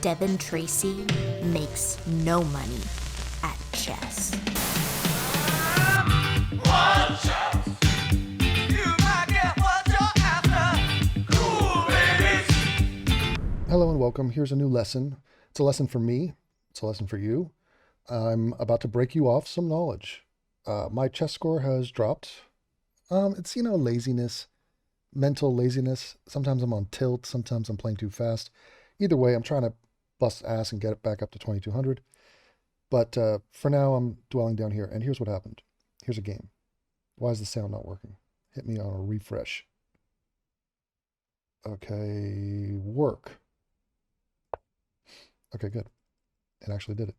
Devin Tracy makes no money at chess. Watch out! You might get what you're after. Cool ladies! Hello and welcome. Here's a new lesson. It's a lesson for me. It's a lesson for you. I'm about to break you off some knowledge. My chess score has dropped. It's, laziness, mental laziness. Sometimes I'm on tilt. Sometimes I'm playing too fast. Either way, I'm trying to bust ass and get it back up to 2200. But for now, I'm dwelling down here. And here's what happened. Here's a game. Why is the sound not working? Hit me on a refresh. Okay, work. Okay, good. It actually did it.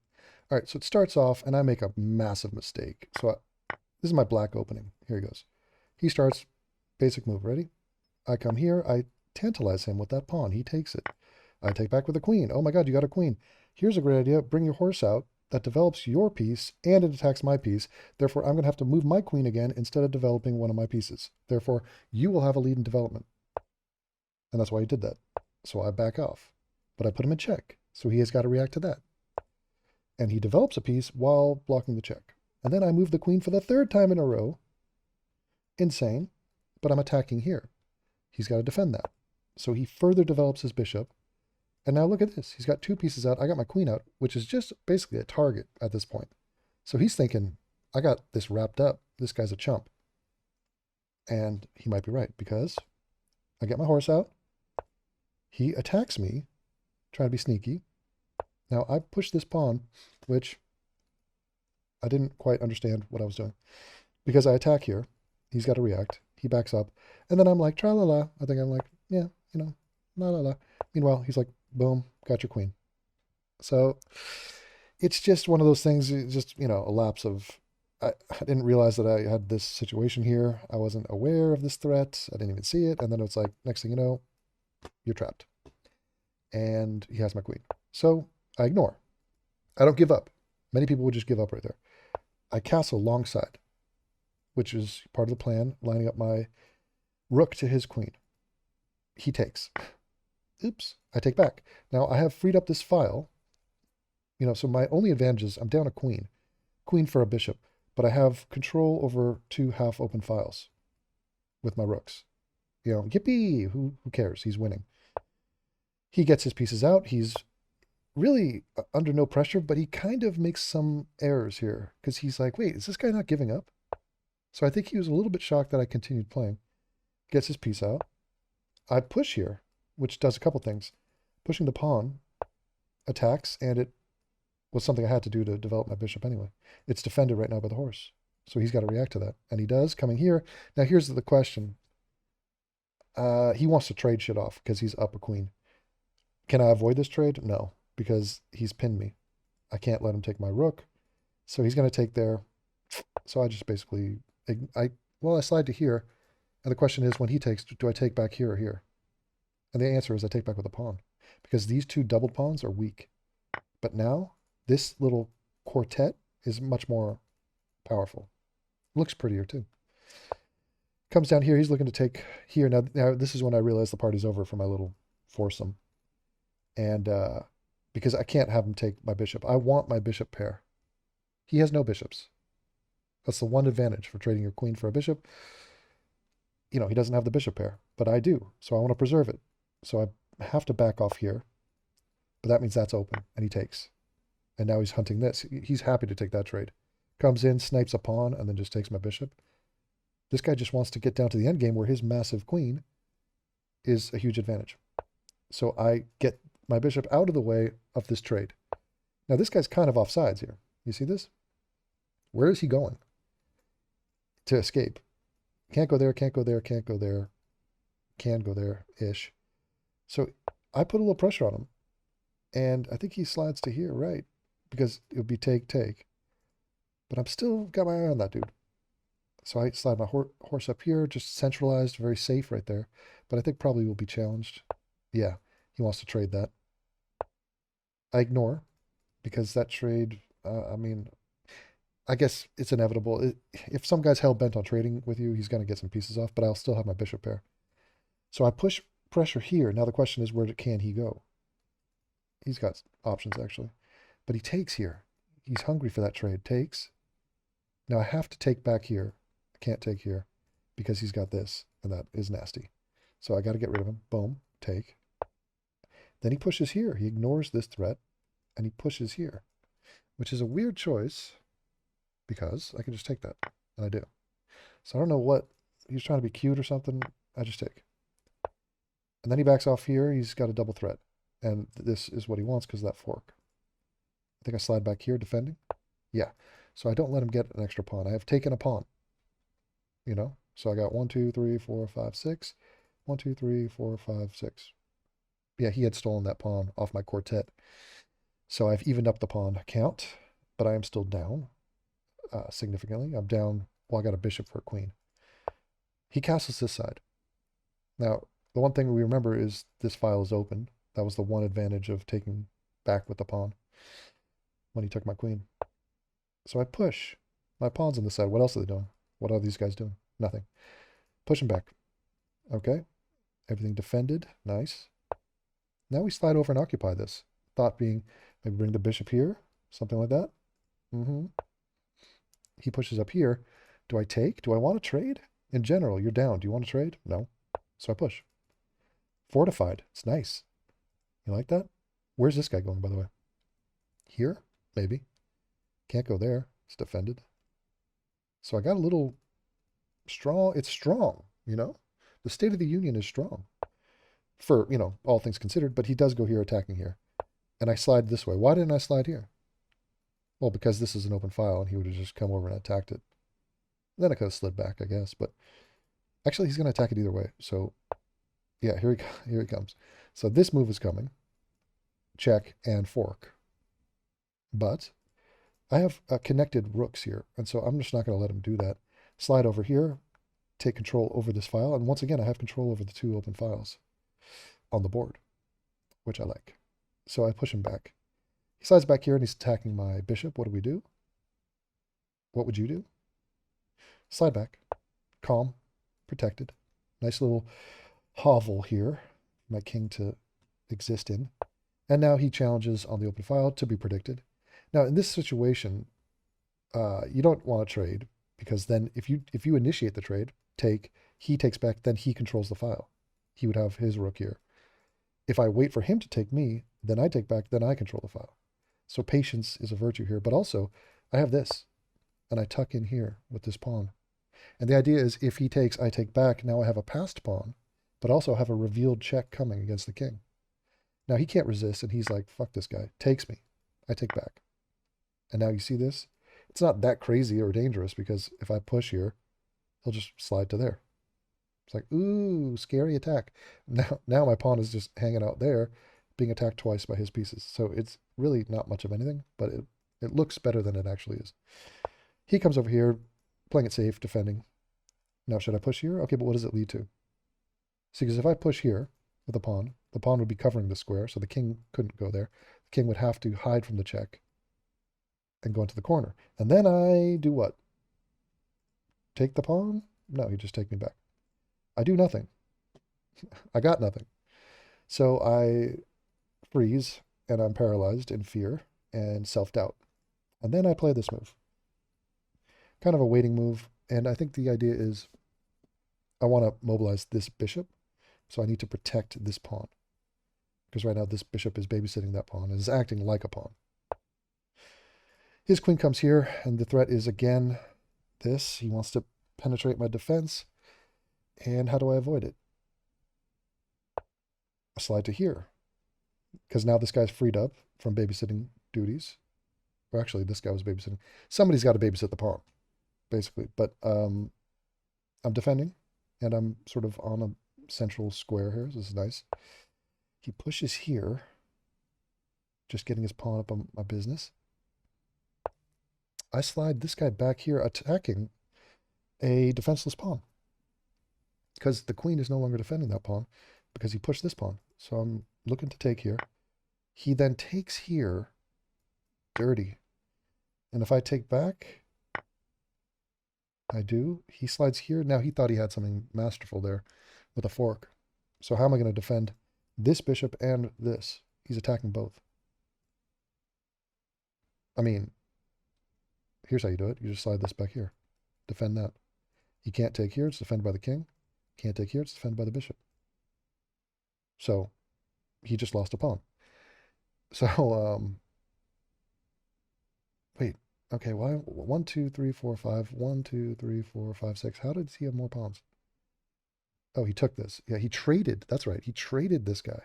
All right, so it starts off, and I make a massive mistake. So this is my black opening. Here he goes. He starts, basic move, ready? I come here, I tantalize him with that pawn. He takes it. I take back with a queen. Oh my god, you got a queen. Here's a great idea. Bring your horse out. That develops your piece, and it attacks my piece. Therefore, I'm going to have to move my queen again instead of developing one of my pieces. Therefore, you will have a lead in development. And that's why he did that. So I back off. But I put him in check. So he has got to react to that. And he develops a piece while blocking the check. And then I move the queen for the third time in a row. Insane. But I'm attacking here. He's got to defend that. So he further develops his bishop. And now look at this. He's got two pieces out. I got my queen out, which is just basically a target at this point. So he's thinking, I got this wrapped up. This guy's a chump. And he might be right, because I get my horse out. He attacks me, trying to be sneaky. Now I push this pawn, which I didn't quite understand what I was doing. Because I attack here. He's got to react. He backs up. And then I'm like, tra-la-la. I think I'm like, yeah, la-la-la. Meanwhile, he's like, boom, got your queen. So it's just one of those things, just, a lapse of, I didn't realize that I had this situation here. I wasn't aware of this threat. I didn't even see it. And then it's like, next thing you know, you're trapped. And he has my queen. So I ignore. I don't give up. Many people would just give up right there. I castle long side, which is part of the plan, lining up my rook to his queen. He takes. Oops, I take back. Now I have freed up this file. So my only advantage is I'm down a queen. Queen for a bishop. But I have control over two half-open files with my rooks. Yippee! Who cares? He's winning. He gets his pieces out. He's really under no pressure, but he kind of makes some errors here. Because he's like, wait, is this guy not giving up? So I think he was a little bit shocked that I continued playing. Gets his piece out. I push here, which does a couple things. Pushing the pawn attacks, and it was something I had to do to develop my bishop anyway. It's defended right now by the horse. So he's got to react to that. And he does, coming here. Now here's the question. He wants to trade shit off because he's up a queen. Can I avoid this trade? No, because he's pinned me. I can't let him take my rook. So he's going to take there. So I just basically, I slide to here. And the question is, when he takes, do I take back here or here? And the answer is I take back with a pawn. Because these two doubled pawns are weak. But now, this little quartet is much more powerful. Looks prettier too. Comes down here, he's looking to take here. Now this is when I realize the party's over for my little foursome. And because I can't have him take my bishop. I want my bishop pair. He has no bishops. That's the one advantage for trading your queen for a bishop. He doesn't have the bishop pair, but I do. So I want to preserve it. So I have to back off here. But that means that's open, and he takes. And now he's hunting this. He's happy to take that trade. Comes in, snipes a pawn, and then just takes my bishop. This guy just wants to get down to the endgame where his massive queen is a huge advantage. So I get my bishop out of the way of this trade. Now this guy's kind of offsides here. You see this? Where is he going to escape? Can't go there, can't go there, can't go there, can go there-ish. So I put a little pressure on him. And I think he slides to here, right? Because it would be take. But I'm still got my eye on that dude. So I slide my horse up here, just centralized, very safe right there. But I think probably will be challenged. Yeah, he wants to trade that. I ignore, because that trade, I guess it's inevitable. If some guy's hell-bent on trading with you, he's going to get some pieces off, but I'll still have my bishop pair. So I push pressure here. Now the question is, where can he go? He's got options, actually. But he takes here. He's hungry for that trade. Takes. Now I have to take back here. I can't take here because he's got this, and that is nasty. So I got to get rid of him. Boom. Take. Then he pushes here. He ignores this threat, and he pushes here, which is a weird choice because I can just take that, and I do. So I don't know what, he's trying to be cute or something. I just take. And then he backs off here. He's got a double threat, and this is what he wants because of that fork. I think I slide back here defending. Yeah. So I don't let him get an extra pawn. I have taken a pawn. You know? So I got 1, 2, 3, 4, 5, 6. 1, 2, 3, 4, 5, 6. Yeah, he had stolen that pawn off my quartet. So I've evened up the pawn count, but I am still down significantly. I'm down, well, I got a bishop for a queen. He castles this side. Now, the one thing we remember is this file is open. That was the one advantage of taking back with the pawn when he took my queen. So I push. My pawn's on the side. What else are they doing? What are these guys doing? Nothing. Push him back. Okay. Everything defended. Nice. Now we slide over and occupy this. Thought being, maybe bring the bishop here. Something like that. He pushes up here. Do I take? Do I want to trade? In general, you're down. Do you want to trade? No. So I push. Fortified. It's nice. You like that? Where's this guy going, by the way? Here? Maybe. Can't go there. It's defended. So I got a little strong. It's strong, you know? The State of the Union is strong. For, you know, all things considered. But he does go here attacking here. And I slide this way. Why didn't I slide here? Well, because this is an open file and he would have just come over and attacked it. Then I could have slid back, I guess. But actually, he's going to attack it either way. So, yeah, here he comes. So this move is coming. Check and fork. But I have connected rooks here. And so I'm just not going to let him do that. Slide over here. Take control over this file. And once again, I have control over the two open files on the board, which I like. So I push him back. He slides back here and he's attacking my bishop. What do we do? What would you do? Slide back. Calm. Protected. Nice little hovel here for my king to exist in. And now he challenges on the open file, to be predicted. Now, in this situation, you don't want to trade, because then if you initiate the trade, he takes back, then he controls the file. He would have his rook here. If I wait for him to take me, then I take back, then I control the file. So patience is a virtue here. But also, I have this, and I tuck in here with this pawn. And the idea is, if he takes, I take back. Now I have a passed pawn, but also have a revealed check coming against the king. Now he can't resist, and he's like, fuck this guy. Takes me. I take back. And now you see this? It's not that crazy or dangerous, because if I push here, he'll just slide to there. It's like, ooh, scary attack. Now my pawn is just hanging out there, being attacked twice by his pieces. So it's really not much of anything, but it looks better than it actually is. He comes over here, playing it safe, defending. Now, should I push here? Okay, but what does it lead to? See, because if I push here with the pawn would be covering the square, so the king couldn't go there. The king would have to hide from the check and go into the corner. And then I do what? Take the pawn? No, he just take me back. I do nothing. I got nothing. So I freeze, and I'm paralyzed in fear and self-doubt. And then I play this move. Kind of a waiting move. And I think the idea is I want to mobilize this bishop. So I need to protect this pawn. Because right now this bishop is babysitting that pawn and is acting like a pawn. His queen comes here, and the threat is again this. He wants to penetrate my defense. And how do I avoid it? I slide to here. Because now this guy's freed up from babysitting duties. Or actually, this guy was babysitting. Somebody's got to babysit the pawn, basically. But I'm defending, and I'm sort of on a central square here. This is nice. He pushes here, just getting his pawn up on my business. I slide this guy back here, attacking a defenseless pawn. Because the queen is no longer defending that pawn, because he pushed this pawn. So I'm looking to take here. He then takes here, dirty. And if I take back, I do. He slides here. Now he thought he had something masterful there with a fork. So how am I going to defend this bishop and this? He's attacking both. I mean, here's how you do it. You just slide this back here. Defend that. He can't take here. It's defended by the king. Can't take here. It's defended by the bishop. So he just lost a pawn. So, wait. Okay, why? 1, 2, 3, 4, 5. 1, 2, 3, 4, 5, 6. How did he have more pawns? Oh, he took this. Yeah, he traded. That's right. He traded this guy.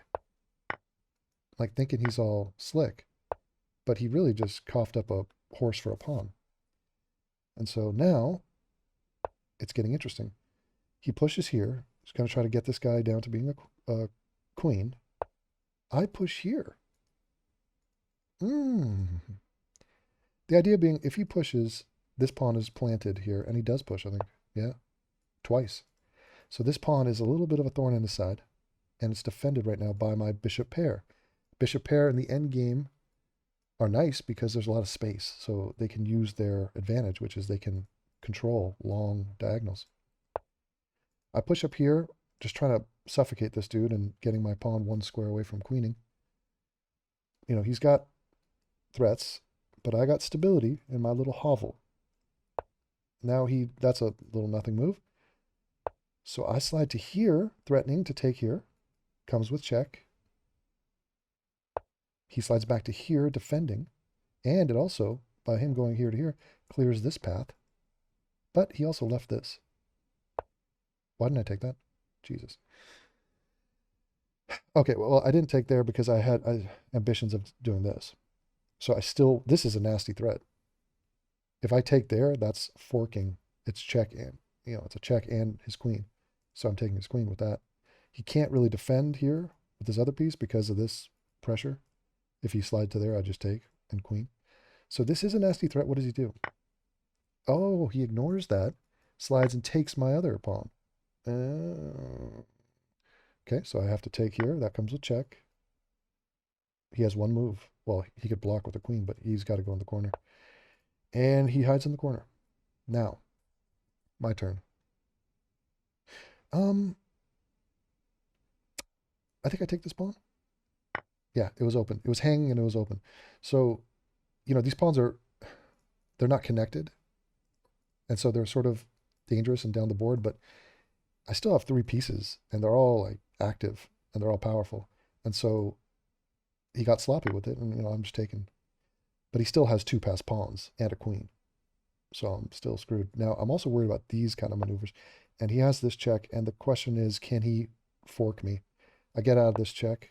Like thinking he's all slick. But he really just coughed up a horse for a pawn. And so now it's getting interesting. He pushes here. He's going to try to get this guy down to being a queen. I push here. The idea being, if he pushes, this pawn is planted here, and he does push, I think. Yeah, twice. So this pawn is a little bit of a thorn in his side, and it's defended right now by my bishop pair. Bishop pair in the end game are nice because there's a lot of space, so they can use their advantage, which is they can control long diagonals. I push up here, just trying to suffocate this dude and getting my pawn 1 square away from queening. You know, he's got threats, but I got stability in my little hovel. Now that's a little nothing move. So I slide to here, threatening to take here. Comes with check. He slides back to here, defending. And it also, by him going here to here, clears this path. But he also left this. Why didn't I take that? Jesus. Okay, well, I didn't take there because I had ambitions of doing this. So this is a nasty threat. If I take there, that's forking. It's check and, it's a check and his queen. So I'm taking his queen with that. He can't really defend here with this other piece because of this pressure. If he slide to there, I just take and queen. So this is a nasty threat. What does he do? Oh, he ignores that, slides and takes my other pawn. Okay, so I have to take here. That comes with check. He has one move. Well, he could block with a queen, but he's got to go in the corner. And he hides in the corner. Now, my turn. I think I take this pawn. Yeah, it was open. It was hanging and it was open. So, these pawns they're not connected. And so they're sort of dangerous and down the board, but I still have 3 pieces and they're all like active and they're all powerful. And so he got sloppy with it and, I'm just taking. But he still has 2 passed pawns and a queen. So I'm still screwed. Now, I'm also worried about these kind of maneuvers. And he has this check. And the question is, can he fork me? I get out of this check.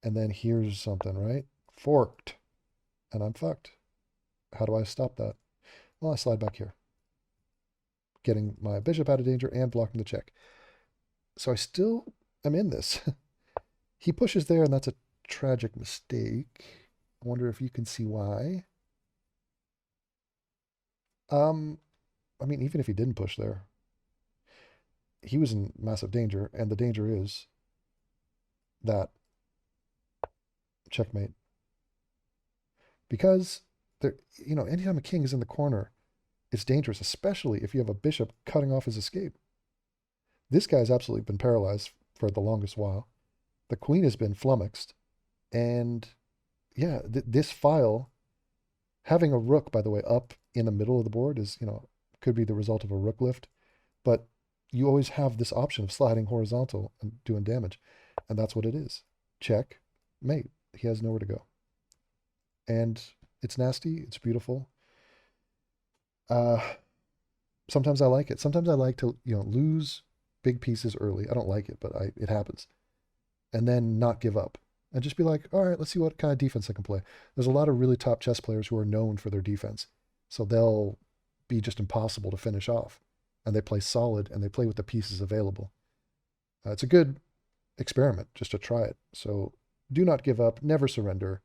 And then here's something, right? Forked. And I'm fucked. How do I stop that? Well, I slide back here. Getting my bishop out of danger and blocking the check. So I still am in this. He pushes there, and that's a tragic mistake. I wonder if you can see why. I mean, even if he didn't push there, he was in massive danger, and the danger is that checkmate. Because anytime a king is in the corner, it's dangerous, especially if you have a bishop cutting off his escape. This guy's absolutely been paralyzed for the longest while. The queen has been flummoxed. And yeah, this file, having a rook, by the way, up in the middle of the board is, could be the result of a rook lift. But you always have this option of sliding horizontal and doing damage. And that's what it is. Check, mate. He has nowhere to go. And it's nasty. It's beautiful. Sometimes I like it. Sometimes I like to, lose big pieces early. I don't like it, but it happens. And then not give up. And just be like, all right, let's see what kind of defense I can play. There's a lot of really top chess players who are known for their defense. So they'll be just impossible to finish off. And they play solid, and they play with the pieces available. It's a good experiment just to try it. So do not give up. Never surrender.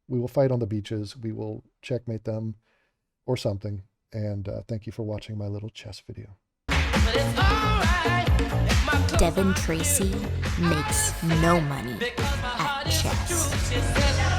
We will fight on the beaches. We will checkmate them or something. And thank you for watching my little chess video. Devin Tracy makes no money at chess.